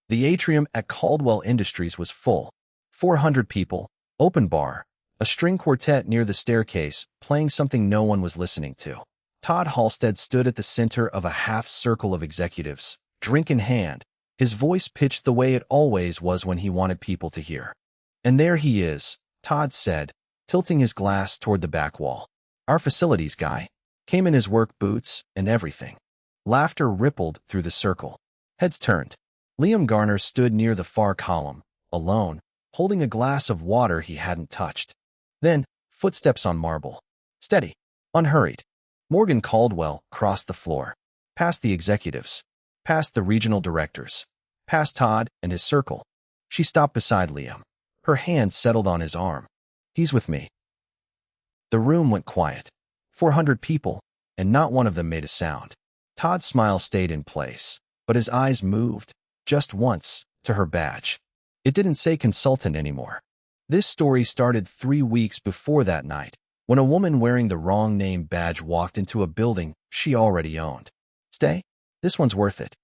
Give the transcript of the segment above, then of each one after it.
The atrium at Caldwell Industries was full. 400 people, open bar, a string quartet near the staircase, playing something no one was listening to. Todd Halstead stood at the center of a half-circle of executives, drink in hand, his voice pitched the way it always was when he wanted people to hear. "And there he is," Todd said, tilting his glass toward the back wall. "Our facilities guy. Came in his work boots and everything." Laughter rippled through the circle. Heads turned. Liam Garner stood near the far column, alone, holding a glass of water he hadn't touched. Then, footsteps on marble. Steady. Unhurried. Morgan Caldwell crossed the floor. Past the executives. Past the regional directors. Past Todd and his circle. She stopped beside Liam. Her hand settled on his arm. "He's with me." The room went quiet. 400 people, and not one of them made a sound. Todd's smile stayed in place, but his eyes moved, just once, to her badge. It didn't say consultant anymore. This story started 3 weeks before that night, when a woman wearing the wrong name badge walked into a building she already owned. "Stay? This one's worth it."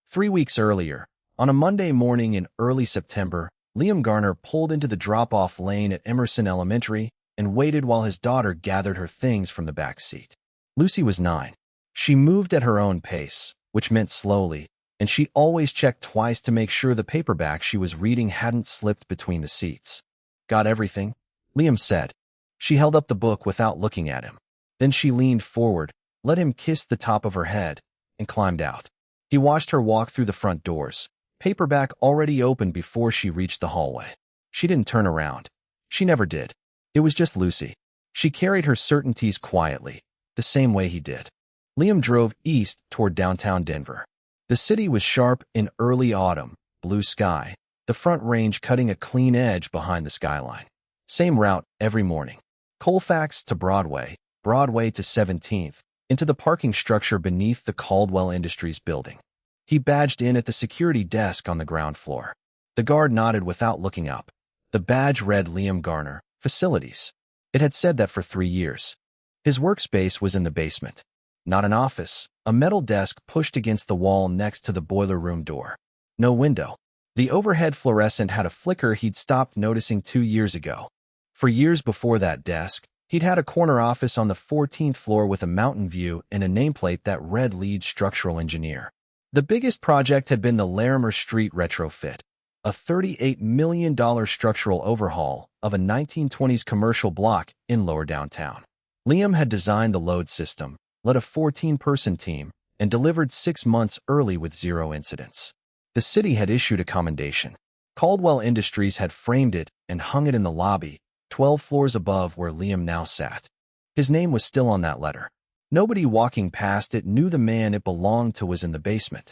3 weeks earlier, on a Monday morning in early September, Liam Garner pulled into the drop-off lane at Emerson Elementary and waited while his daughter gathered her things from the back seat. Lucy was 9. She moved at her own pace, which meant slowly, and she always checked twice to make sure the paperback she was reading hadn't slipped between the seats. "Got everything?" Liam said. She held up the book without looking at him. Then she leaned forward, let him kiss the top of her head, and climbed out. He watched her walk through the front doors, paperback already open before she reached the hallway. She didn't turn around. She never did. It was just Lucy. She carried her certainties quietly, the same way he did. Liam drove east toward downtown Denver. The city was sharp in early autumn, blue sky, the Front Range cutting a clean edge behind the skyline. Same route every morning. Colfax to Broadway, Broadway to 17th, into the parking structure beneath the Caldwell Industries building. He badged in at the security desk on the ground floor. The guard nodded without looking up. The badge read Liam Garner, Facilities. It had said that for 3 years. His workspace was in the basement. Not an office, a metal desk pushed against the wall next to the boiler room door. No window. The overhead fluorescent had a flicker he'd stopped noticing 2 years ago. For years before that desk, he'd had a corner office on the 14th floor with a mountain view and a nameplate that read Lead Structural Engineer. The biggest project had been the Larimer Street retrofit, a $38 million structural overhaul of a 1920s commercial block in lower downtown. Liam had designed the load system, led a 14-person team, and delivered 6 months early with 0 incidents. The city had issued a commendation. Caldwell Industries had framed it and hung it in the lobby, 12 floors above where Liam now sat. His name was still on that letter. Nobody walking past it knew the man it belonged to was in the basement.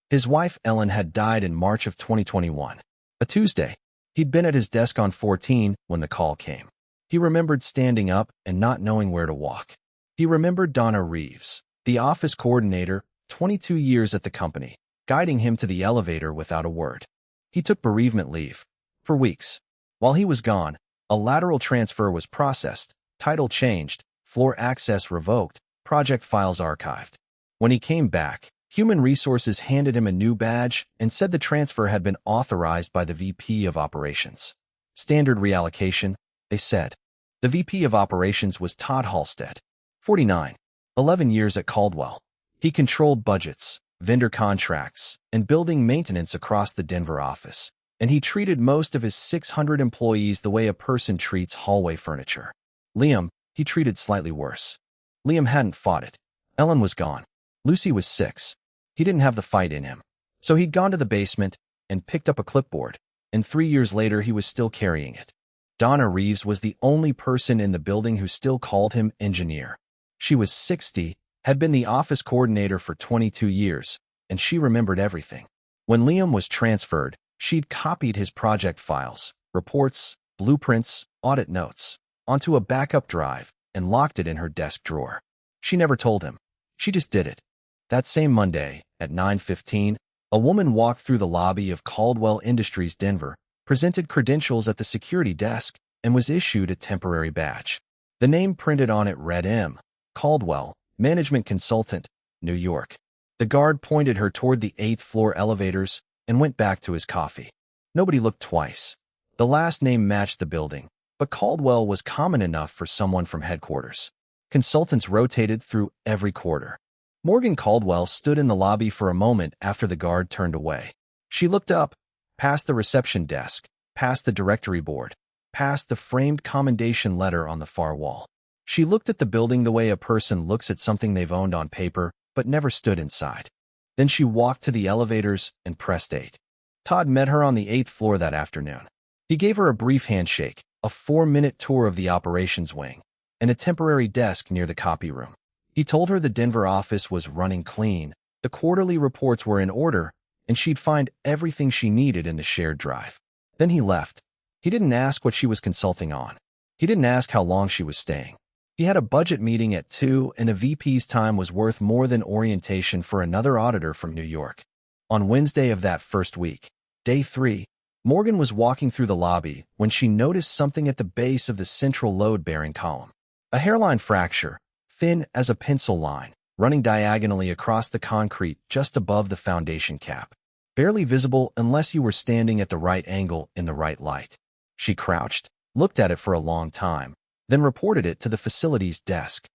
His wife, Ellen, had died in March of 2021. A Tuesday. He'd been at his desk on 14 when the call came. He remembered standing up and not knowing where to walk. He remembered Donna Reeves, the office coordinator, 22 years at the company, guiding him to the elevator without a word. He took bereavement leave. For weeks. While he was gone, a lateral transfer was processed, title changed, floor access revoked, project files archived. When he came back, Human Resources handed him a new badge and said the transfer had been authorized by the VP of Operations. Standard reallocation, they said. The VP of Operations was Todd Halstead, 49, 11 years at Caldwell. He controlled budgets, vendor contracts, and building maintenance across the Denver office, and he treated most of his 600 employees the way a person treats hallway furniture. Liam, he treated slightly worse. Liam hadn't fought it. Ellen was gone. Lucy was 6. He didn't have the fight in him. So he'd gone to the basement and picked up a clipboard, and 3 years later he was still carrying it. Donna Reeves was the only person in the building who still called him engineer. She was 60, had been the office coordinator for 22 years, and she remembered everything. When Liam was transferred, she'd copied his project files, reports, blueprints, audit notes, onto a backup drive and locked it in her desk drawer. She never told him. She just did it. That same Monday, at 9:15, a woman walked through the lobby of Caldwell Industries Denver, presented credentials at the security desk, and was issued a temporary badge. The name printed on it read M. Caldwell, Management Consultant, New York. The guard pointed her toward the 8th floor elevators, and went back to his coffee. Nobody looked twice. The last name matched the building, but Caldwell was common enough for someone from headquarters. Consultants rotated through every quarter. Morgan Caldwell stood in the lobby for a moment after the guard turned away. She looked up, past the reception desk, past the directory board, past the framed commendation letter on the far wall. She looked at the building the way a person looks at something they've owned on paper but never stood inside. Then she walked to the elevators and pressed 8. Todd met her on the 8th floor that afternoon. He gave her a brief handshake, a 4-minute tour of the operations wing, and a temporary desk near the copy room. He told her the Denver office was running clean, the quarterly reports were in order, and she'd find everything she needed in the shared drive. Then he left. He didn't ask what she was consulting on. He didn't ask how long she was staying. He had a budget meeting at 2, and a VP's time was worth more than orientation for another auditor from New York. On Wednesday of that first week, day 3, Morgan was walking through the lobby when she noticed something at the base of the central load-bearing column. A hairline fracture, thin as a pencil line, running diagonally across the concrete just above the foundation cap, barely visible unless you were standing at the right angle in the right light. She crouched, looked at it for a long time, then reported it to the facilities desk.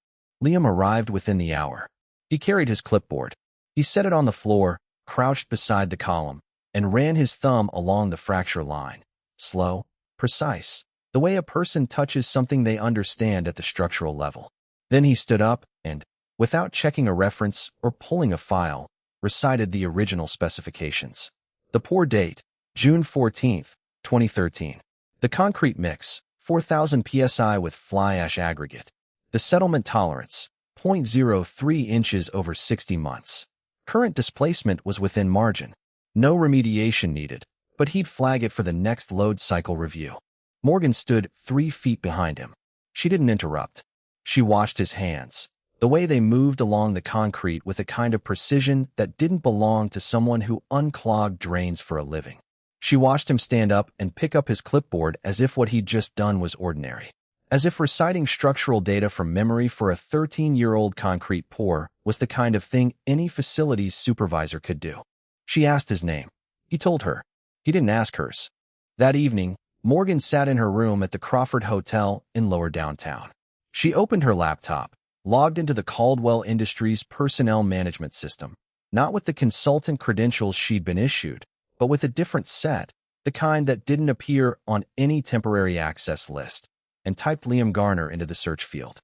Liam arrived within the hour. He carried his clipboard. He set it on the floor, crouched beside the column, and ran his thumb along the fracture line. Slow, precise, the way a person touches something they understand at the structural level. Then he stood up and, without checking a reference or pulling a file, recited the original specifications. The pour date, June 14, 2013. The concrete mix, 4,000 psi with fly ash aggregate. The settlement tolerance, 0.03 inches over 60 months. Current displacement was within margin. No remediation needed, but he'd flag it for the next load cycle review. Morgan stood 3 feet behind him. She didn't interrupt. She watched his hands, the way they moved along the concrete with a kind of precision that didn't belong to someone who unclogged drains for a living. She watched him stand up and pick up his clipboard as if what he'd just done was ordinary. As if reciting structural data from memory for a 13-year-old concrete pour was the kind of thing any facilities supervisor could do. She asked his name. He told her. He didn't ask hers. That evening, Morgan sat in her room at the Crawford Hotel in lower downtown. She opened her laptop, logged into the Caldwell Industries personnel management system, not with the consultant credentials she'd been issued, but with a different set, the kind that didn't appear on any temporary access list, and typed Liam Garner into the search field.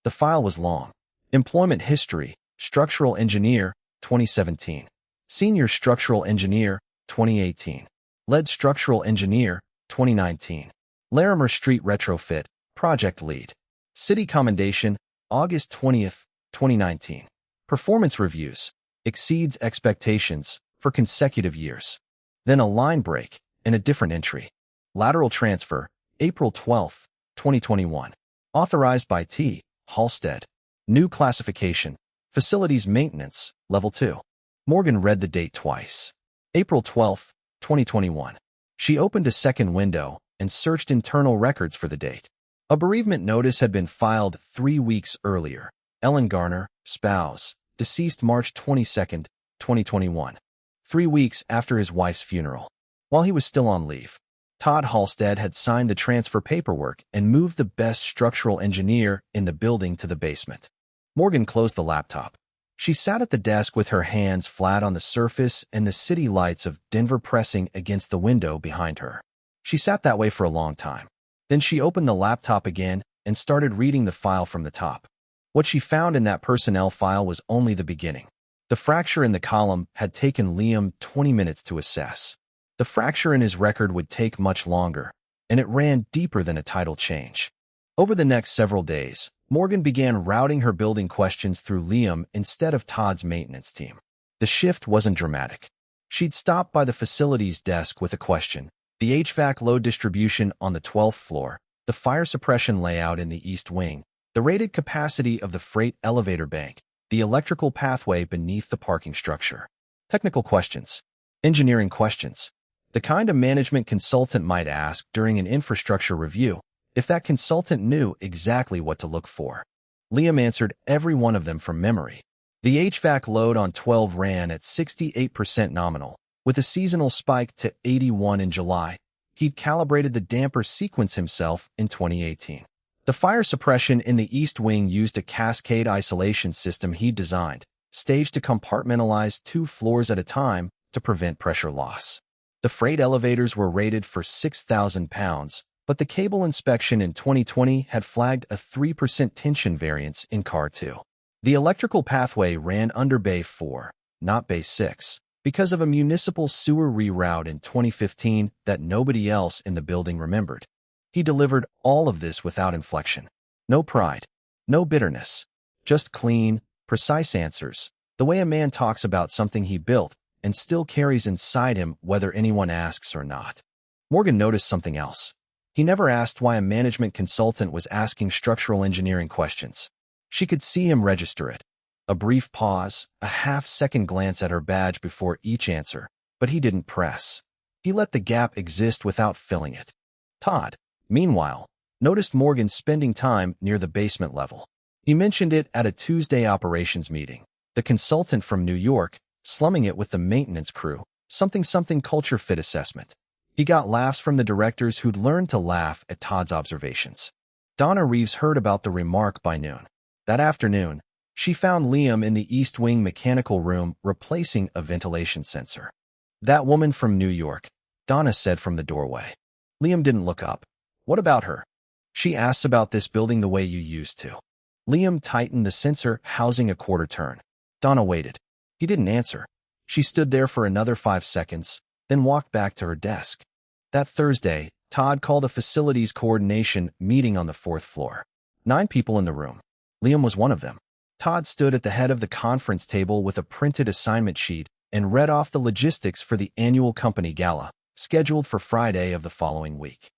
The file was long. Employment history, structural engineer, 2017. Senior structural engineer, 2018. Lead structural engineer, 2019. Larimer Street retrofit, project lead. City commendation, August 20th, 2019. Performance reviews, exceeds expectations for consecutive years. Then a line break and a different entry. Lateral transfer, April 12th, 2021. Authorized by T. Halstead. New classification, facilities maintenance, level 2. Morgan read the date twice. April 12th, 2021. She opened a second window and searched internal records for the date. A bereavement notice had been filed 3 weeks earlier. Ellen Garner, spouse, deceased March 22, 2021. 3 weeks after his wife's funeral. While he was still on leave, Todd Halstead had signed the transfer paperwork and moved the best structural engineer in the building to the basement. Morgan closed the laptop. She sat at the desk with her hands flat on the surface and the city lights of Denver pressing against the window behind her. She sat that way for a long time. Then she opened the laptop again and started reading the file from the top. What she found in that personnel file was only the beginning. The fracture in the column had taken Liam 20 minutes to assess. The fracture in his record would take much longer, and it ran deeper than a title change. Over the next several days, Morgan began routing her building questions through Liam instead of Todd's maintenance team. The shift wasn't dramatic. She'd stop by the facilities desk with a question: the HVAC load distribution on the 12th floor, the fire suppression layout in the east wing, the rated capacity of the freight elevator bank, the electrical pathway beneath the parking structure. Technical questions. Engineering questions. The kind a management consultant might ask during an infrastructure review, if that consultant knew exactly what to look for. Liam answered every one of them from memory. The HVAC load on 12 ran at 68% nominal, With a seasonal spike to 81 in July, he'd calibrated the damper sequence himself in 2018. The fire suppression in the East Wing used a cascade isolation system he'd designed, staged to compartmentalize 2 floors at a time to prevent pressure loss. The freight elevators were rated for 6,000 pounds, but the cable inspection in 2020 had flagged a 3% tension variance in Car 2. The electrical pathway ran under Bay 4, not Bay 6, because of a municipal sewer reroute in 2015 that nobody else in the building remembered. He delivered all of this without inflection. No pride, no bitterness, just clean, precise answers, the way a man talks about something he built and still carries inside him whether anyone asks or not. Morgan noticed something else. He never asked why a management consultant was asking structural engineering questions. She could see him register it. A brief pause, a half-second glance at her badge before each answer, but he didn't press. He let the gap exist without filling it. Todd, meanwhile, noticed Morgan spending time near the basement level. He mentioned it at a Tuesday operations meeting. The consultant from New York, slumming it with the maintenance crew, something culture fit assessment. He got laughs from the directors who'd learned to laugh at Todd's observations. Donna Reeves heard about the remark by noon. That afternoon, she found Liam in the East Wing mechanical room replacing a ventilation sensor. That woman from New York, Donna said from the doorway. Liam didn't look up. What about her? She asked about this building the way you used to. Liam tightened the sensor housing a quarter turn. Donna waited. He didn't answer. She stood there for another 5 seconds, then walked back to her desk. That Thursday, Todd called a facilities coordination meeting on the 4th floor. 9 people in the room. Liam was one of them. Todd stood at the head of the conference table with a printed assignment sheet and read off the logistics for the annual company gala, scheduled for Friday of the following week.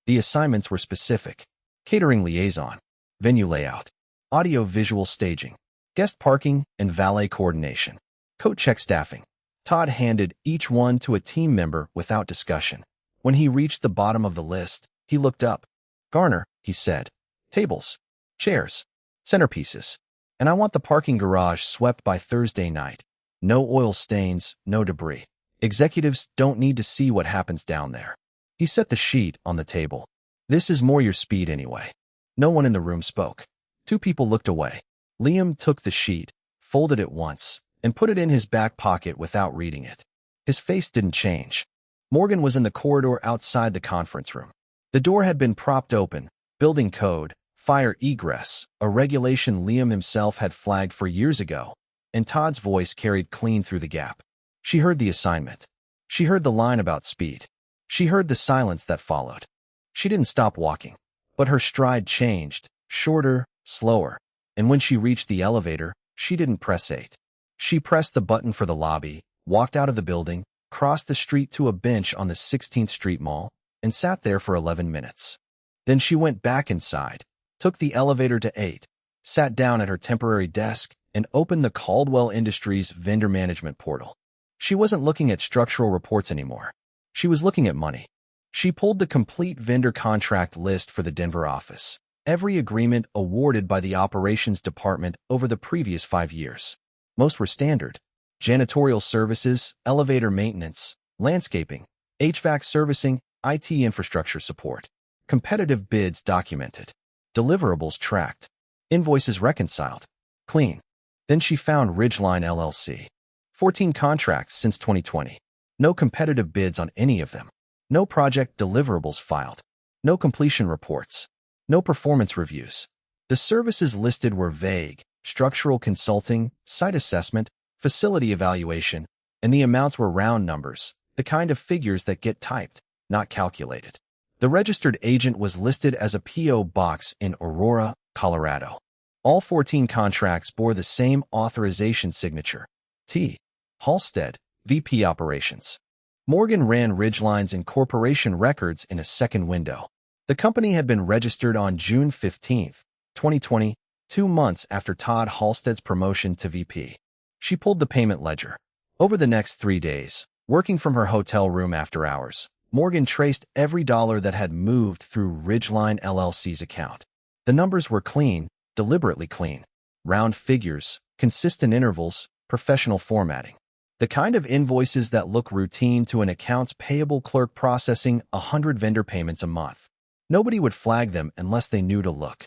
The assignments were specific: catering liaison, venue layout, audio-visual staging, guest parking and valet coordination, coat check staffing. Todd handed each one to a team member without discussion. When he reached the bottom of the list, he looked up. Garner, he said. Tables, chairs, centerpieces. And I want the parking garage swept by Thursday night. No oil stains, no debris. Executives don't need to see what happens down there. He set the sheet on the table. This is more your speed anyway. No one in the room spoke. 2 people looked away. Liam took the sheet, folded it once, and put it in his back pocket without reading it. His face didn't change. Morgan was in the corridor outside the conference room. The door had been propped open, building code, fire egress, a regulation Liam himself had flagged for years ago, and Todd's voice carried clean through the gap. She heard the assignment. She heard the line about speed. She heard the silence that followed. She didn't stop walking, but her stride changed, shorter, slower, and when she reached the elevator, she didn't press 8. She pressed the button for the lobby, walked out of the building, crossed the street to a bench on the 16th Street Mall, and sat there for 11 minutes. Then she went back inside, took the elevator to 8, sat down at her temporary desk, and opened the Caldwell Industries vendor management portal. She wasn't looking at structural reports anymore. She was looking at money. She pulled the complete vendor contract list for the Denver office, every agreement awarded by the operations department over the previous 5 years. Most were standard: janitorial services, elevator maintenance, landscaping, HVAC servicing, IT infrastructure support. Competitive bids documented. Deliverables tracked. Invoices reconciled. Clean. Then she found Ridgeline LLC. 14 contracts since 2020. No competitive bids on any of them. No project deliverables filed. No completion reports. No performance reviews. The services listed were vague: structural consulting, site assessment, facility evaluation, and the amounts were round numbers, the kind of figures that get typed, not calculated. The registered agent was listed as a P.O. box in Aurora, Colorado. All 14 contracts bore the same authorization signature: T. Halstead, VP Operations. Morgan ran Ridgeline's incorporation records in a second window. The company had been registered on June 15, 2020, 2 months after Todd Halstead's promotion to VP. She pulled the payment ledger. Over the next 3 days, working from her hotel room after hours, Morgan traced every dollar that had moved through Ridgeline LLC's account. The numbers were clean, deliberately clean. Round figures, consistent intervals, professional formatting. The kind of invoices that look routine to an accounts payable clerk processing 100 vendor payments a month. Nobody would flag them unless they knew to look.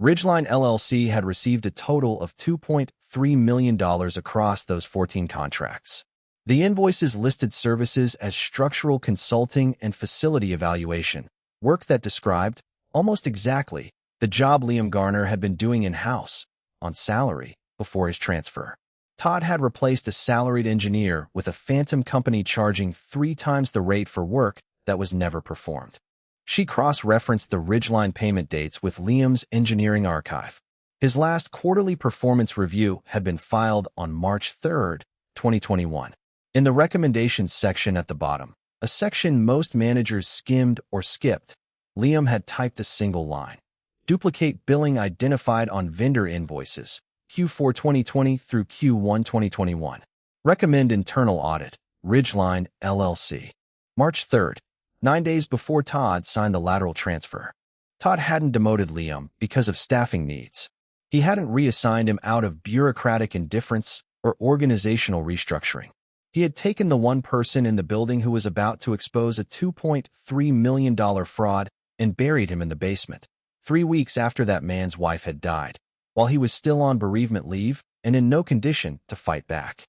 Ridgeline LLC had received a total of $2.3 million across those 14 contracts. The invoices listed services as structural consulting and facility evaluation, work that described, almost exactly, the job Liam Garner had been doing in-house, on salary, before his transfer. Todd had replaced a salaried engineer with a phantom company charging 3 times the rate for work that was never performed. She cross-referenced the Ridgeline payment dates with Liam's engineering archive. His last quarterly performance review had been filed on March 3, 2021. In the recommendations section at the bottom, a section most managers skimmed or skipped, Liam had typed a single line. Duplicate billing identified on vendor invoices, Q4 2020 through Q1 2021. Recommend internal audit, Ridgeline LLC. March 3, 9 days before Todd signed the lateral transfer. Todd hadn't demoted Liam because of staffing needs. He hadn't reassigned him out of bureaucratic indifference or organizational restructuring. He had taken the one person in the building who was about to expose a $2.3 million fraud and buried him in the basement, 3 weeks after that man's wife had died, while he was still on bereavement leave and in no condition to fight back.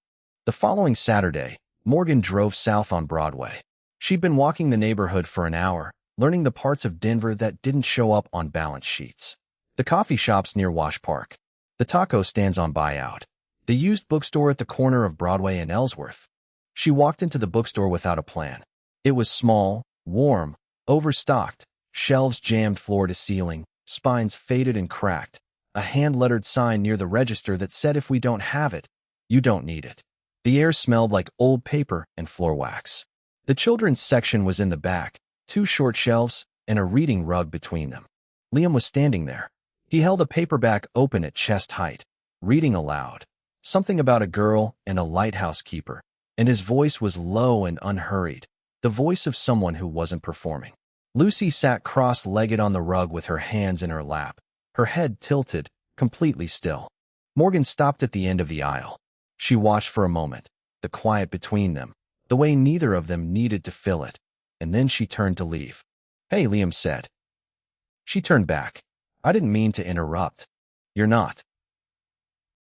The following Saturday, Morgan drove south on Broadway. She'd been walking the neighborhood for an hour, learning the parts of Denver that didn't show up on balance sheets. The coffee shops near Wash Park. The taco stands on Buyout. The used bookstore at the corner of Broadway and Ellsworth. She walked into the bookstore without a plan. It was small, warm, overstocked, shelves jammed floor to ceiling, spines faded and cracked, a hand-lettered sign near the register that said if we don't have it, you don't need it. The air smelled like old paper and floor wax. The children's section was in the back, 2 short shelves and a reading rug between them. Liam was standing there. He held a paperback open at chest height, reading aloud. Something about a girl and a lighthouse keeper, and his voice was low and unhurried, the voice of someone who wasn't performing. Lucy sat cross-legged on the rug with her hands in her lap, her head tilted, completely still. Morgan stopped at the end of the aisle. She watched for a moment, the quiet between them, the way neither of them needed to fill it, and then she turned to leave. "Hey," Liam said. She turned back. "I didn't mean to interrupt." "You're not."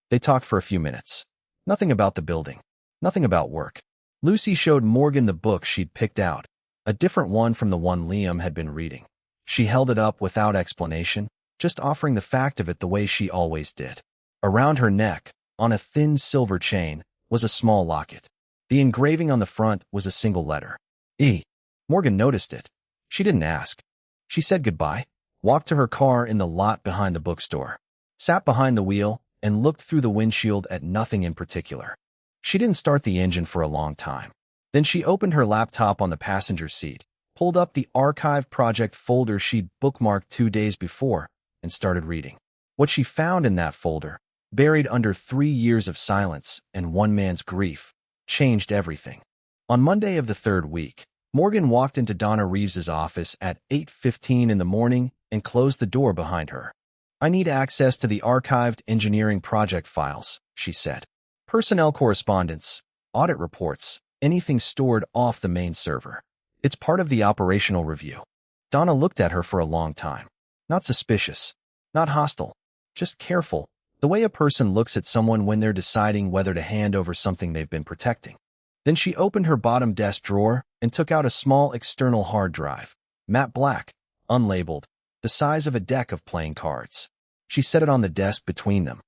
They talked for a few minutes. Nothing about the building. Nothing about work. Lucy showed Morgan the book she'd picked out, a different one from the one Liam had been reading. She held it up without explanation, just offering the fact of it the way she always did. Around her neck, on a thin silver chain, was a small locket. The engraving on the front was a single letter. E. Morgan noticed it. She didn't ask. She said goodbye, walked to her car in the lot behind the bookstore, sat behind the wheel, and looked through the windshield at nothing in particular. She didn't start the engine for a long time. Then she opened her laptop on the passenger seat, pulled up the archive project folder she'd bookmarked 2 days before, and started reading. What she found in that folder, buried under 3 years of silence and one man's grief, changed everything. On Monday of the 3rd week, Morgan walked into Donna Reeves's office at 8:15 in the morning and closed the door behind her. "I need access to the archived engineering project files," she said. "Personnel correspondence, audit reports, anything stored off the main server. It's part of the operational review." Donna looked at her for a long time. Not suspicious, not hostile, just careful, the way a person looks at someone when they're deciding whether to hand over something they've been protecting. Then she opened her bottom desk drawer and took out a small external hard drive, matte black, unlabeled, the size of a deck of playing cards. She set it on the desk between them.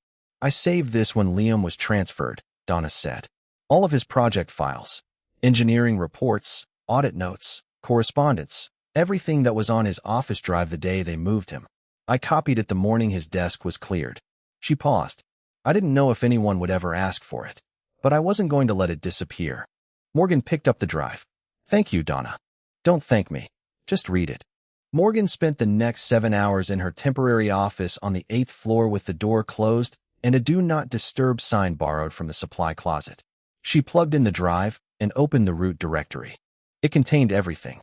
"I saved this when Liam was transferred," Donna said. "All of his project files, engineering reports, audit notes, correspondence, everything that was on his office drive the day they moved him. I copied it the morning his desk was cleared." She paused. "I didn't know if anyone would ever ask for it, but I wasn't going to let it disappear." Morgan picked up the drive. "Thank you, Donna." "Don't thank me. Just read it." Morgan spent the next 7 hours in her temporary office on the 8th floor with the door closed and a Do Not Disturb sign borrowed from the supply closet. She plugged in the drive and opened the root directory. It contained everything.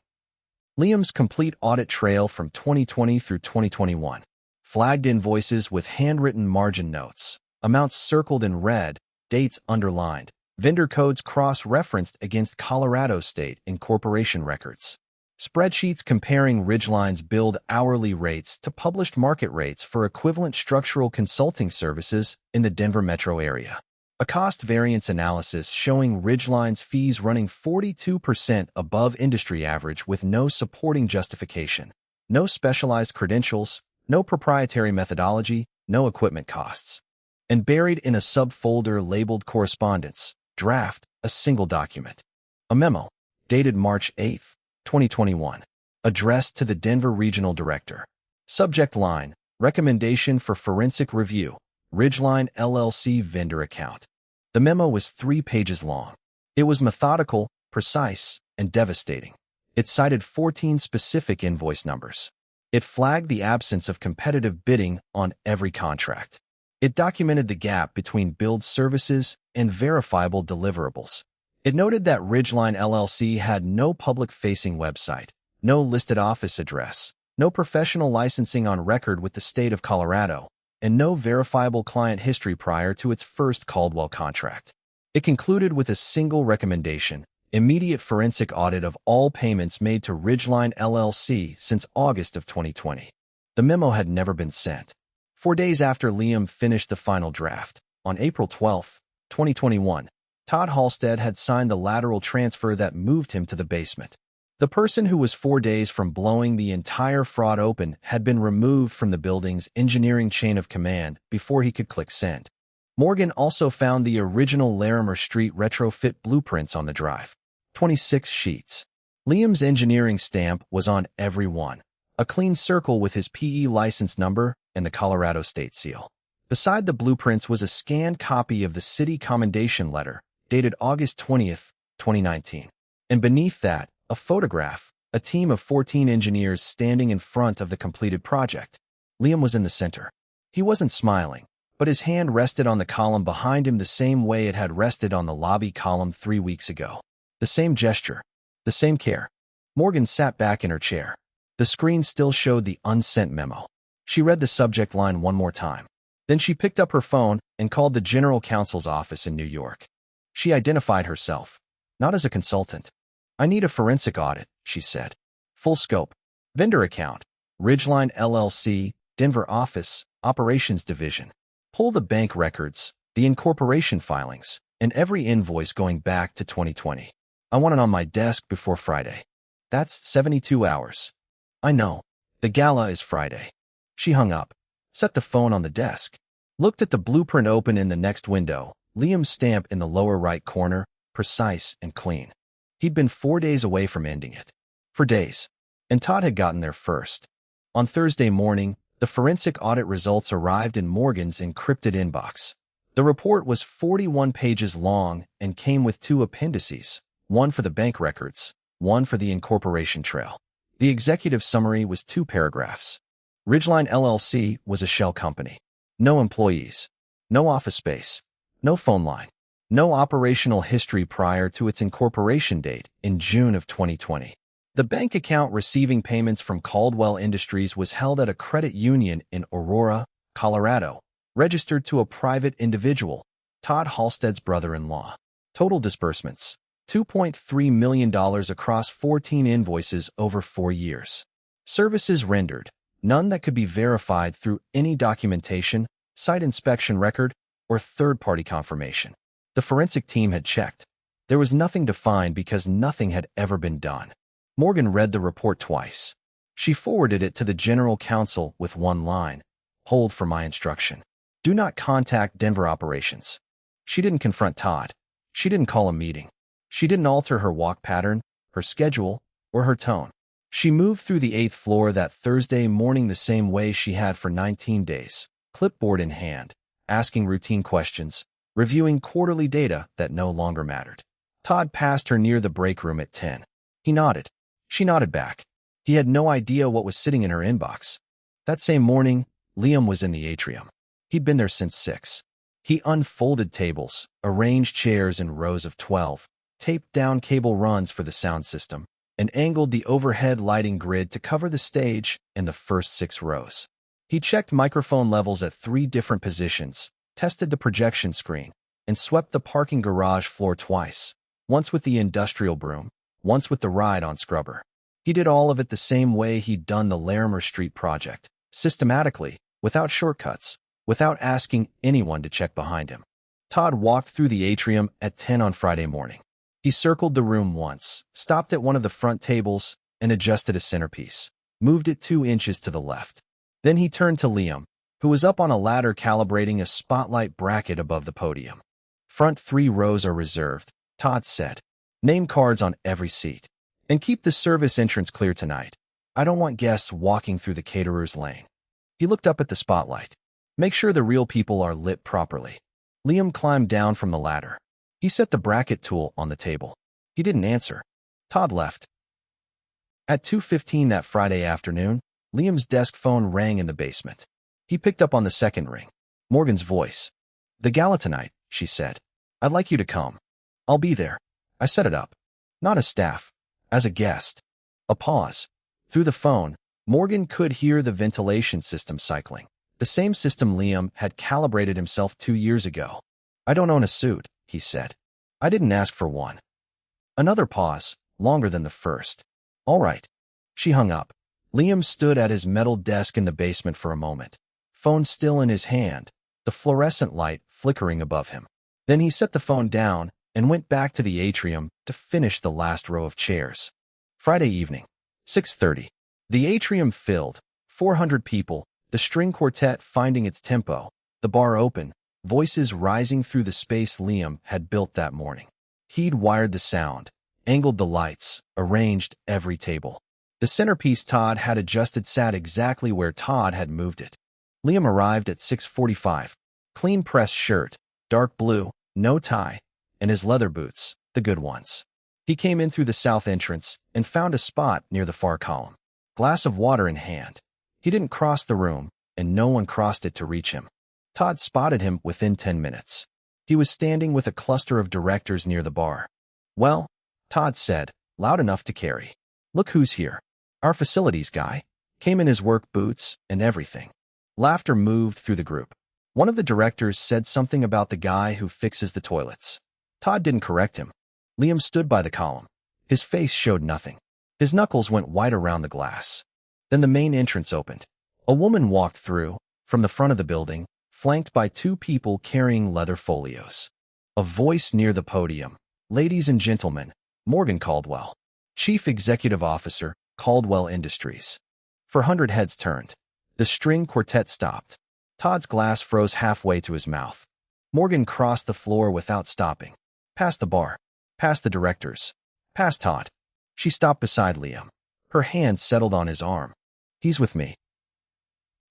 Liam's complete audit trail from 2020 through 2021. Flagged invoices with handwritten margin notes, amounts circled in red, dates underlined, Vendor codes cross-referenced against Colorado state incorporation records. Spreadsheets comparing Ridgeline's billed hourly rates to published market rates for equivalent structural consulting services in the Denver metro area. A cost variance analysis showing Ridgeline's fees running 42% above industry average with no supporting justification. No specialized credentials, no proprietary methodology, no equipment costs. And buried in a subfolder labeled Correspondence, Draft, a single document. A memo, dated March 8, 2021. Addressed to the Denver Regional Director. Subject line, Recommendation for Forensic Review, Ridgeline LLC Vendor Account. The memo was 3 pages long. It was methodical, precise, and devastating. It cited 14 specific invoice numbers. It flagged the absence of competitive bidding on every contract. It documented the gap between billed services and verifiable deliverables. It noted that Ridgeline LLC had no public-facing website, no listed office address, no professional licensing on record with the state of Colorado, and no verifiable client history prior to its first Caldwell contract. It concluded with a single recommendation: immediate forensic audit of all payments made to Ridgeline LLC since August of 2020. The memo had never been sent. 4 days after Liam finished the final draft, on April 12, 2021, Todd Halstead had signed the lateral transfer that moved him to the basement. The person who was 4 days from blowing the entire fraud open had been removed from the building's engineering chain of command before he could click send. Morgan also found the original Larimer Street retrofit blueprints on the drive. 26 sheets. Liam's engineering stamp was on every one. A clean circle with his PE license number and the Colorado state seal. Beside the blueprints was a scanned copy of the city commendation letter, dated August 20, 2019. And beneath that, a photograph, a team of 14 engineers standing in front of the completed project. Liam was in the center. He wasn't smiling, but his hand rested on the column behind him the same way it had rested on the lobby column 3 weeks ago. The same gesture, the same care. Morgan sat back in her chair. The screen still showed the unsent memo. She read the subject line one more time. Then she picked up her phone and called the General Counsel's office in New York. She identified herself, not as a consultant. "I need a forensic audit," she said. "Full scope. Vendor account. Ridgeline LLC, Denver office, operations division. Pull the bank records, the incorporation filings, and every invoice going back to 2020. I want it on my desk before Friday. That's 72 hours. I know. The gala is Friday." She hung up, set the phone on the desk, looked at the blueprint open in the next window, Liam's stamp in the lower right corner, precise and clean. He'd been 4 days away from ending it. 4 days. And Todd had gotten there first. On Thursday morning, the forensic audit results arrived in Morgan's encrypted inbox. The report was 41 pages long and came with 2 appendices, one for the bank records, one for the incorporation trail. The executive summary was 2 paragraphs. Ridgeline LLC was a shell company. No employees. No office space. No phone line. No operational history prior to its incorporation date in June of 2020. The bank account receiving payments from Caldwell Industries was held at a credit union in Aurora, Colorado, registered to a private individual, Todd Halstead's brother-in-law. Total disbursements: $2.3 million across 14 invoices over 4 years. Services rendered: none that could be verified through any documentation, site inspection record, or third-party confirmation. The forensic team had checked. There was nothing to find because nothing had ever been done. Morgan read the report twice. She forwarded it to the General Counsel with one line: "Hold for my instruction. Do not contact Denver operations." She didn't confront Todd. She didn't call a meeting. She didn't alter her walk pattern, her schedule, or her tone. She moved through the 8th floor that Thursday morning the same way she had for 19 days, clipboard in hand, asking routine questions, reviewing quarterly data that no longer mattered. Todd passed her near the break room at 10. He nodded. She nodded back. He had no idea what was sitting in her inbox. That same morning, Liam was in the atrium. He'd been there since 6. He unfolded tables, arranged chairs in rows of 12, taped down cable runs for the sound system, and angled the overhead lighting grid to cover the stage and the first 6 rows. He checked microphone levels at 3 different positions, tested the projection screen, and swept the parking garage floor twice, once with the industrial broom, once with the ride on scrubber. He did all of it the same way he'd done the Larimer Street project, systematically, without shortcuts, without asking anyone to check behind him. Todd walked through the atrium at 10 on Friday morning. He circled the room once, stopped at one of the front tables, and adjusted a centerpiece, moved it 2 inches to the left. Then he turned to Liam, who was up on a ladder calibrating a spotlight bracket above the podium. "Front 3 rows are reserved," Todd said. "Name cards on every seat. And keep the service entrance clear tonight. I don't want guests walking through the caterer's lane." He looked up at the spotlight. "Make sure the real people are lit properly." Liam climbed down from the ladder. He set the bracket tool on the table. He didn't answer. Todd left. At 2:15 that Friday afternoon, Liam's desk phone rang in the basement. He picked up on the second ring. Morgan's voice. "The gala tonight," she said. "I'd like you to come." "I'll be there." "I set it up. Not as staff. As a guest." A pause. Through the phone, Morgan could hear the ventilation system cycling. The same system Liam had calibrated himself 2 years ago. "I don't own a suit," he said. "I didn't ask for one." Another pause, longer than the first. "All right." She hung up. Liam stood at his metal desk in the basement for a moment, phone still in his hand, the fluorescent light flickering above him. Then he set the phone down and went back to the atrium to finish the last row of chairs. Friday evening, 6:30. The atrium filled, 400 people, the string quartet finding its tempo, the bar open, voices rising through the space Liam had built that morning. He'd wired the sound, angled the lights, arranged every table. The centerpiece Todd had adjusted sat exactly where Todd had moved it. Liam arrived at 6:45. Clean pressed shirt, dark blue, no tie, and his leather boots, the good ones. He came in through the south entrance and found a spot near the far column. Glass of water in hand. He didn't cross the room, and no one crossed it to reach him. Todd spotted him within 10 minutes. He was standing with a cluster of directors near the bar. "Well," Todd said, loud enough to carry. "Look who's here. Our facilities guy. Came in his work boots and everything." Laughter moved through the group. One of the directors said something about the guy who fixes the toilets. Todd didn't correct him. Liam stood by the column. His face showed nothing. His knuckles went white around the glass. Then the main entrance opened. A woman walked through, from the front of the building, flanked by 2 people carrying leather folios. A voice near the podium. "Ladies and gentlemen, Morgan Caldwell, Chief Executive Officer, Caldwell Industries." 400 heads turned. The string quartet stopped. Todd's glass froze halfway to his mouth. Morgan crossed the floor without stopping. Past the bar. Past the directors. Past Todd. She stopped beside Liam. Her hand settled on his arm. "He's with me."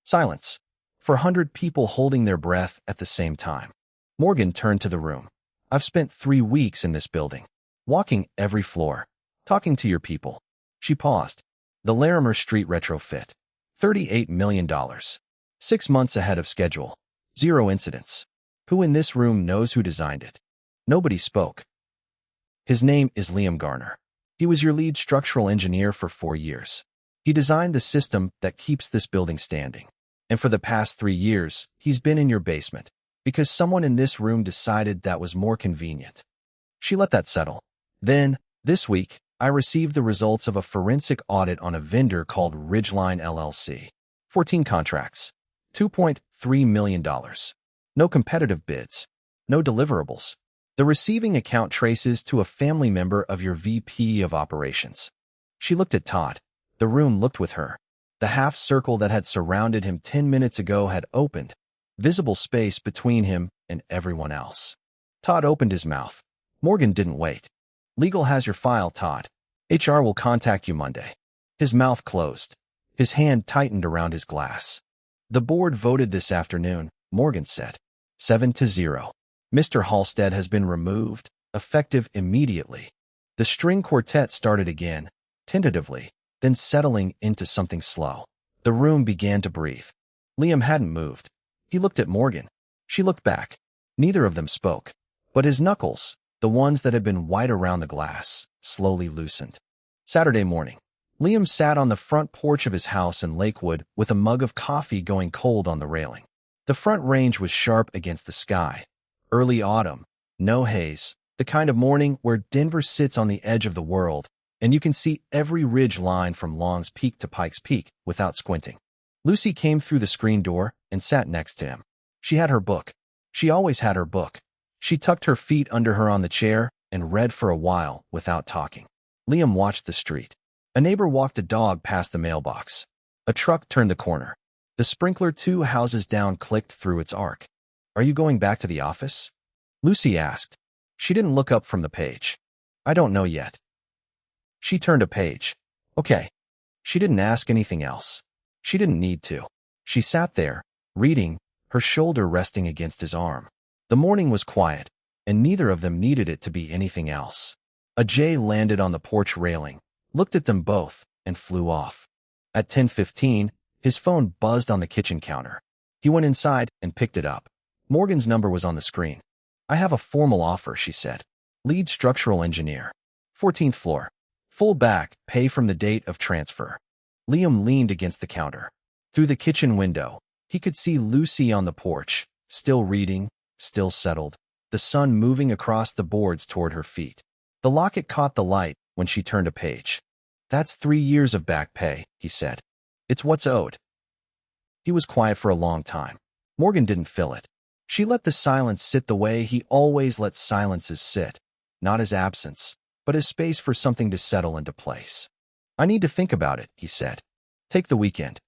Silence. 400 people holding their breath at the same time. Morgan turned to the room. "I've spent 3 weeks in this building, walking every floor, talking to your people." She paused. "The Larimer Street retrofit. $38 million. 6 months ahead of schedule. 0 incidents. Who in this room knows who designed it?" Nobody spoke. "His name is Liam Garner. He was your lead structural engineer for 4 years. He designed the system that keeps this building standing. And for the past 3 years, he's been in your basement, because someone in this room decided that was more convenient." She let that settle. "Then, this week, I received the results of a forensic audit on a vendor called Ridgeline LLC. 14 contracts. $2.3 million. No competitive bids. No deliverables. The receiving account traces to a family member of your VP of operations." She looked at Todd. The room looked with her. The half circle that had surrounded him 10 minutes ago had opened, visible space between him and everyone else. Todd opened his mouth. Morgan didn't wait. "Legal has your file, Todd. HR will contact you Monday." His mouth closed. His hand tightened around his glass. "The board voted this afternoon," Morgan said. 7-0. "Mr. Halstead has been removed, effective immediately." The string quartet started again, tentatively, then settling into something slow. The room began to breathe. Liam hadn't moved. He looked at Morgan. She looked back. Neither of them spoke. But his knuckles, the ones that had been white around the glass, slowly loosened. Saturday morning. Liam sat on the front porch of his house in Lakewood with a mug of coffee going cold on the railing. The front range was sharp against the sky. Early autumn, no haze, the kind of morning where Denver sits on the edge of the world, and you can see every ridge line from Long's Peak to Pike's Peak without squinting. Lucy came through the screen door and sat next to him. She had her book. She always had her book. She tucked her feet under her on the chair and read for a while without talking. Liam watched the street. A neighbor walked a dog past the mailbox. A truck turned the corner. The sprinkler 2 houses down clicked through its arc. "Are you going back to the office?" Lucy asked. She didn't look up from the page. "I don't know yet." She turned a page. "Okay." She didn't ask anything else. She didn't need to. She sat there, reading, her shoulder resting against his arm. The morning was quiet, and neither of them needed it to be anything else. A jay landed on the porch railing, looked at them both, and flew off. At 10:15, his phone buzzed on the kitchen counter. He went inside and picked it up. Morgan's number was on the screen. "I have a formal offer," she said. "Lead structural engineer. 14th floor. Full back, pay from the date of transfer." Liam leaned against the counter. Through the kitchen window, he could see Lucy on the porch, still reading, still settled, the sun moving across the boards toward her feet. The locket caught the light when she turned a page. "That's 3 years of back pay," he said. "It's what's owed." He was quiet for a long time. Morgan didn't fill it. She let the silence sit the way he always lets silences sit, not as absence, but as space for something to settle into place. "I need to think about it," he said. "Take the weekend."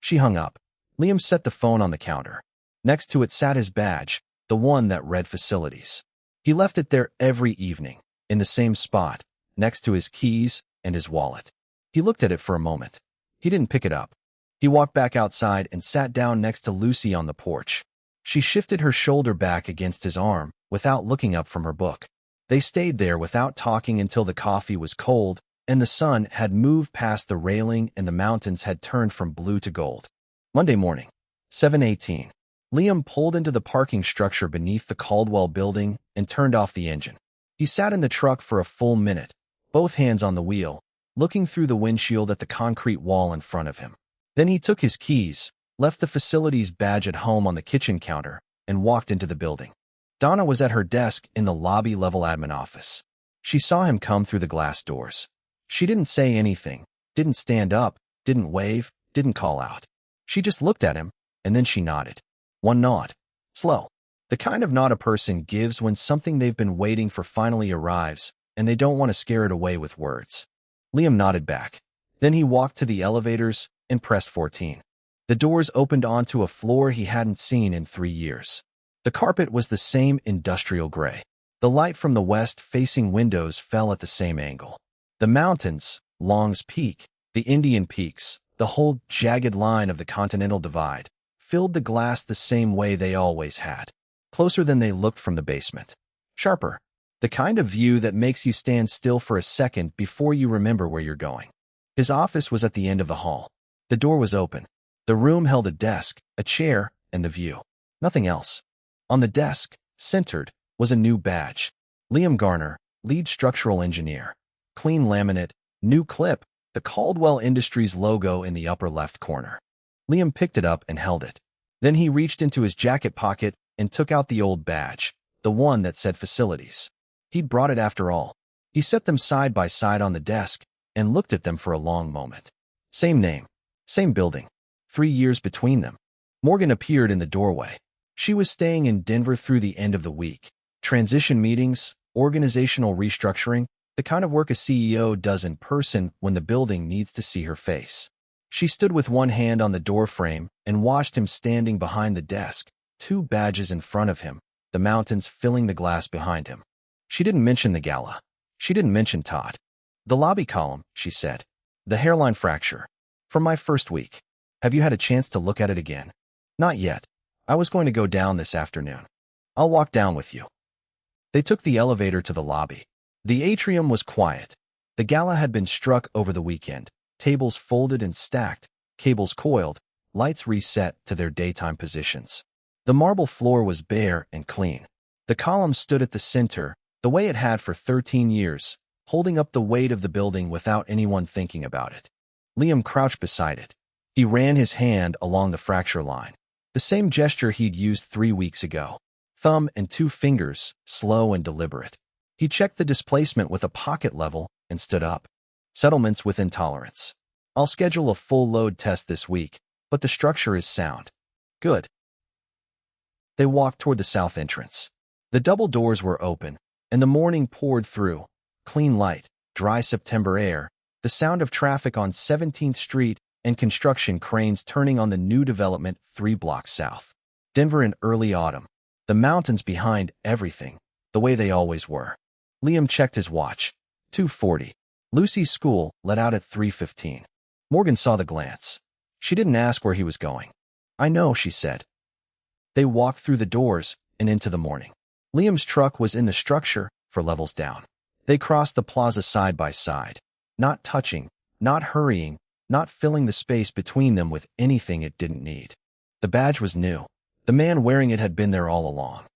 She hung up. Liam set the phone on the counter. Next to it sat his badge, the one that read facilities. He left it there every evening, in the same spot, next to his keys and his wallet. He looked at it for a moment. He didn't pick it up. He walked back outside and sat down next to Lucy on the porch. She shifted her shoulder back against his arm without looking up from her book. They stayed there without talking until the coffee was cold and the sun had moved past the railing and the mountains had turned from blue to gold. Monday morning, 7:18. Liam pulled into the parking structure beneath the Caldwell building and turned off the engine. He sat in the truck for a full minute, both hands on the wheel, looking through the windshield at the concrete wall in front of him. Then he took his keys, left the facilities badge at home on the kitchen counter, and walked into the building. Donna was at her desk in the lobby-level admin office. She saw him come through the glass doors. She didn't say anything, didn't stand up, didn't wave, didn't call out. She just looked at him, and then she nodded. One nod. Slow. The kind of nod a person gives when something they've been waiting for finally arrives, and they don't want to scare it away with words. Liam nodded back. Then he walked to the elevators and pressed 14. The doors opened onto a floor he hadn't seen in 3 years. The carpet was the same industrial gray. The light from the west-facing windows fell at the same angle. The mountains, Long's Peak, the Indian Peaks, the whole jagged line of the Continental Divide, filled the glass the same way they always had. Closer than they looked from the basement. Sharper. The kind of view that makes you stand still for a second before you remember where you're going. His office was at the end of the hall. The door was open. The room held a desk, a chair, and the view. Nothing else. On the desk, centered, was a new badge. Liam Garner, lead structural engineer. Clean laminate, new clip, the Caldwell Industries logo in the upper left corner. Liam picked it up and held it. Then he reached into his jacket pocket and took out the old badge, the one that said facilities. He'd brought it after all. He set them side by side on the desk and looked at them for a long moment. Same name, same building. 3 years between them. Morgan appeared in the doorway. She was staying in Denver through the end of the week. Transition meetings, organizational restructuring, the kind of work a CEO does in person when the building needs to see her face. She stood with one hand on the doorframe and watched him standing behind the desk, 2 badges in front of him, the mountains filling the glass behind him. She didn't mention the gala. She didn't mention Todd. "The lobby column," she said. "The hairline fracture. From my first week. Have you had a chance to look at it again?" "Not yet. I was going to go down this afternoon. I'll walk down with you." They took the elevator to the lobby. The atrium was quiet. The gala had been struck over the weekend, tables folded and stacked, cables coiled, lights reset to their daytime positions. The marble floor was bare and clean. The column stood at the center, the way it had for 13 years, holding up the weight of the building without anyone thinking about it. Liam crouched beside it. He ran his hand along the fracture line, the same gesture he'd used 3 weeks ago. thumb and 2 fingers, slow and deliberate. He checked the displacement with a pocket level and stood up. Settlements within tolerance. I'll schedule a full load test this week, but the structure is sound. Good. They walked toward the south entrance. The double doors were open, and the morning poured through. Clean light, dry September air, the sound of traffic on 17th Street, and construction cranes turning on the new development 3 blocks south. Denver in early autumn. The mountains behind everything, the way they always were. Liam checked his watch. 2:40. Lucy's school let out at 3:15. Morgan saw the glance. She didn't ask where he was going. I know, she said. They walked through the doors and into the morning. Liam's truck was in the structure, 4 levels down. They crossed the plaza side by side, not touching, not hurrying, not filling the space between them with anything it didn't need. The badge was new. The man wearing it had been there all along.